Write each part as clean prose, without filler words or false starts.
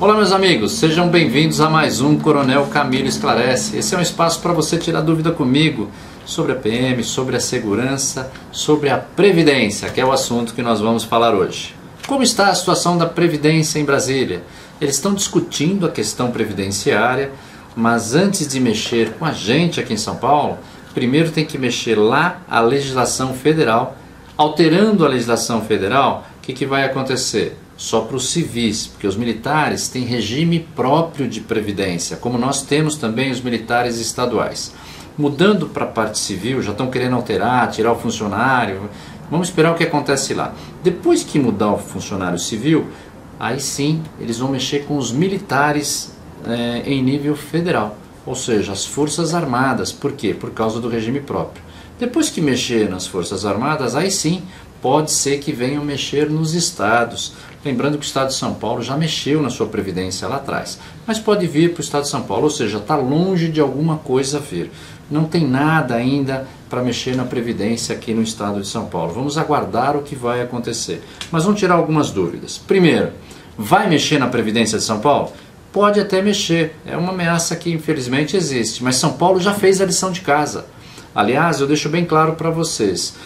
Olá meus amigos, sejam bem-vindos a mais um Coronel Camilo Esclarece. Esse é um espaço para você tirar dúvida comigo sobre a PM, sobre a segurança, sobre a Previdência, que é o assunto que nós vamos falar hoje. Como está a situação da Previdência em Brasília? Eles estão discutindo a questão previdenciária, mas antes de mexer com a gente aqui em São Paulo, primeiro tem que mexer lá a legislação federal. Alterando a legislação federal, o que vai acontecer? Só para os civis, porque os militares têm regime próprio de previdência, como nós temos também os militares estaduais. Mudando para a parte civil, já estão querendo alterar, tirar o funcionário, vamos esperar o que acontece lá. Depois que mudar o funcionário civil, aí sim eles vão mexer com os militares em nível federal, ou seja, as Forças Armadas. Por quê? Por causa do regime próprio. Depois que mexer nas Forças Armadas, aí sim pode ser que venham mexer nos estados. Lembrando que o estado de São Paulo já mexeu na sua previdência lá atrás, mas pode vir para o estado de São Paulo, ou seja, está longe de alguma coisa vir. Não tem nada ainda para mexer na previdência aqui no estado de São Paulo. Vamos aguardar o que vai acontecer. Mas vamos tirar algumas dúvidas. Primeiro, vai mexer na previdência de São Paulo? Pode até mexer, é uma ameaça que infelizmente existe, mas São Paulo já fez a lição de casa. Aliás, eu deixo bem claro para vocês,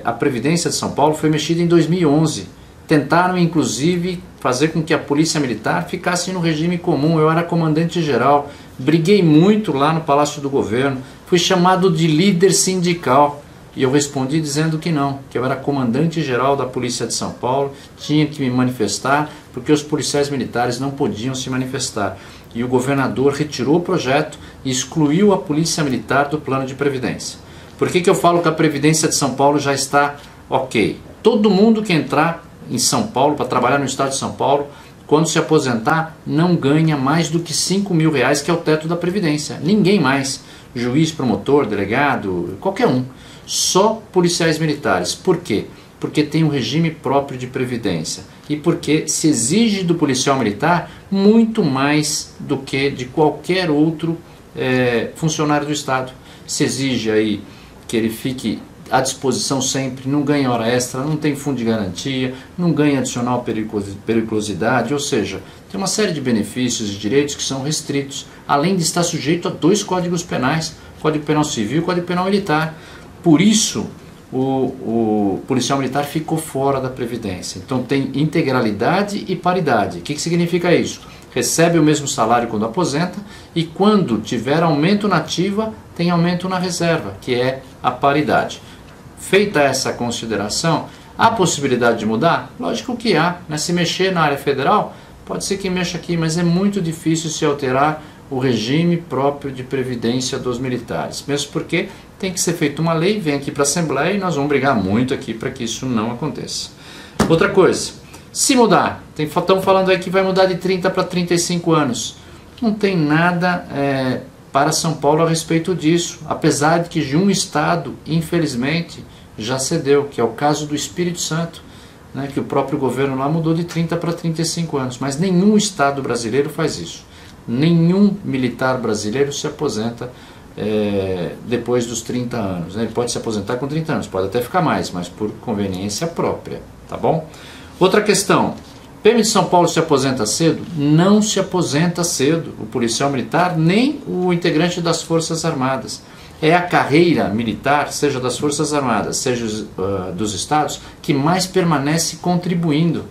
a Previdência de São Paulo foi mexida em 2011. Tentaram, inclusive, fazer com que a Polícia Militar ficasse no regime comum. Eu era comandante-geral, briguei muito lá no Palácio do Governo, fui chamado de líder sindical. E eu respondi dizendo que não, que eu era comandante-geral da Polícia de São Paulo, tinha que me manifestar, porque os policiais militares não podiam se manifestar. E o governador retirou o projeto e excluiu a Polícia Militar do plano de Previdência. Por que eu falo que a Previdência de São Paulo já está ok? Todo mundo que entrar em São Paulo, para trabalhar no estado de São Paulo, quando se aposentar, não ganha mais do que R$5.000, que é o teto da Previdência. Ninguém mais. Juiz, promotor, delegado, qualquer um. Só policiais militares. Por quê? Porque tem um regime próprio de previdência e porque se exige do policial militar muito mais do que de qualquer outro funcionário do Estado. Se exige aí que ele fique à disposição sempre, não ganha hora extra, não tem fundo de garantia, não ganha adicional periculosidade, ou seja, tem uma série de benefícios e direitos que são restritos, além de estar sujeito a 2 códigos penais, Código Penal Civil e Código Penal Militar. Por isso, o policial militar ficou fora da Previdência. Então tem integralidade e paridade. O que significa isso? Recebe o mesmo salário quando aposenta e quando tiver aumento na ativa, tem aumento na reserva, que é a paridade. Feita essa consideração, há possibilidade de mudar? Lógico que há. Se mexer na área federal, pode ser que mexa aqui, mas é muito difícil se alterar o regime próprio de previdência dos militares. Mesmo porque tem que ser feita uma lei, vem aqui para a Assembleia e nós vamos brigar muito aqui para que isso não aconteça. Outra coisa, se mudar, estão falando aí que vai mudar de 30 para 35 anos. Não tem nada para São Paulo a respeito disso, apesar de que um estado, infelizmente, já cedeu, que é o caso do Espírito Santo, que o próprio governo lá mudou de 30 para 35 anos, mas nenhum estado brasileiro faz isso. Nenhum militar brasileiro se aposenta depois dos 30 anos. Ele pode se aposentar com 30 anos, pode até ficar mais, mas por conveniência própria, tá bom? Outra questão, PM de São Paulo se aposenta cedo? Não se aposenta cedo o policial militar, nem o integrante das Forças Armadas. É a carreira militar, seja das Forças Armadas, seja dos estados, que mais permanece contribuindo.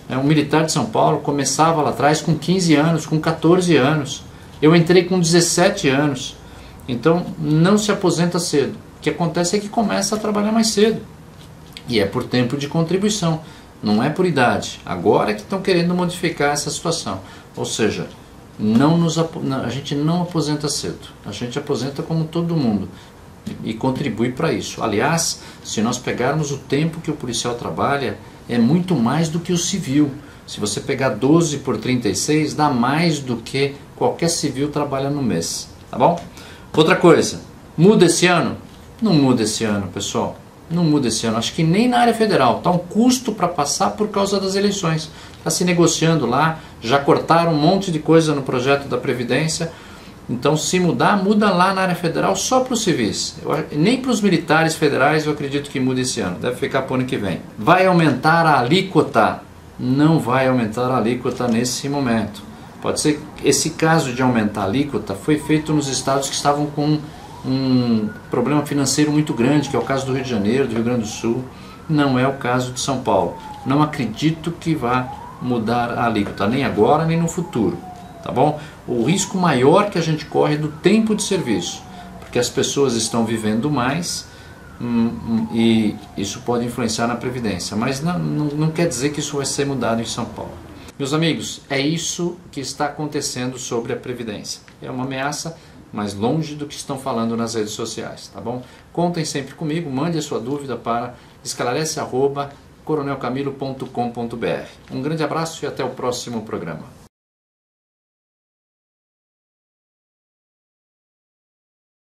Um militar de São Paulo começava lá atrás com 15 anos, com 14 anos. Eu entrei com 17 anos. Então, não se aposenta cedo. O que acontece é que começa a trabalhar mais cedo. E é por tempo de contribuição, não é por idade. Agora é que estão querendo modificar essa situação. Ou seja, a gente não aposenta cedo. A gente aposenta como todo mundo e contribui para isso. Aliás, se nós pegarmos o tempo que o policial trabalha, é muito mais do que o civil. Se você pegar 12 por 36, dá mais do que qualquer civil trabalha no mês. Tá bom? Outra coisa, muda esse ano? Não muda esse ano, pessoal. Não muda esse ano. Acho que nem na área federal. Está um custo para passar por causa das eleições. Está se negociando lá, já cortaram um monte de coisa no projeto da Previdência. Então, se mudar, muda lá na área federal só para os civis. Nem para os militares federais eu acredito que mude esse ano. Deve ficar para o ano que vem. Vai aumentar a alíquota não vai aumentar a alíquota nesse momento. Pode ser que esse caso de aumentar a alíquota foi feito nos estados que estavam com um problema financeiro muito grande, que é o caso do Rio de Janeiro, do Rio Grande do Sul, não é o caso de São Paulo. Não acredito que vá mudar a alíquota, nem agora nem no futuro, tá bom? O risco maior que a gente corre é do tempo de serviço, porque as pessoas estão vivendo mais e isso pode influenciar na Previdência, mas não quer dizer que isso vai ser mudado em São Paulo. Meus amigos, é isso que está acontecendo sobre a Previdência. É uma ameaça, mas longe do que estão falando nas redes sociais, tá bom? Contem sempre comigo, mande a sua dúvida para esclarece@coronelcamilo.com.br. Um grande abraço e até o próximo programa.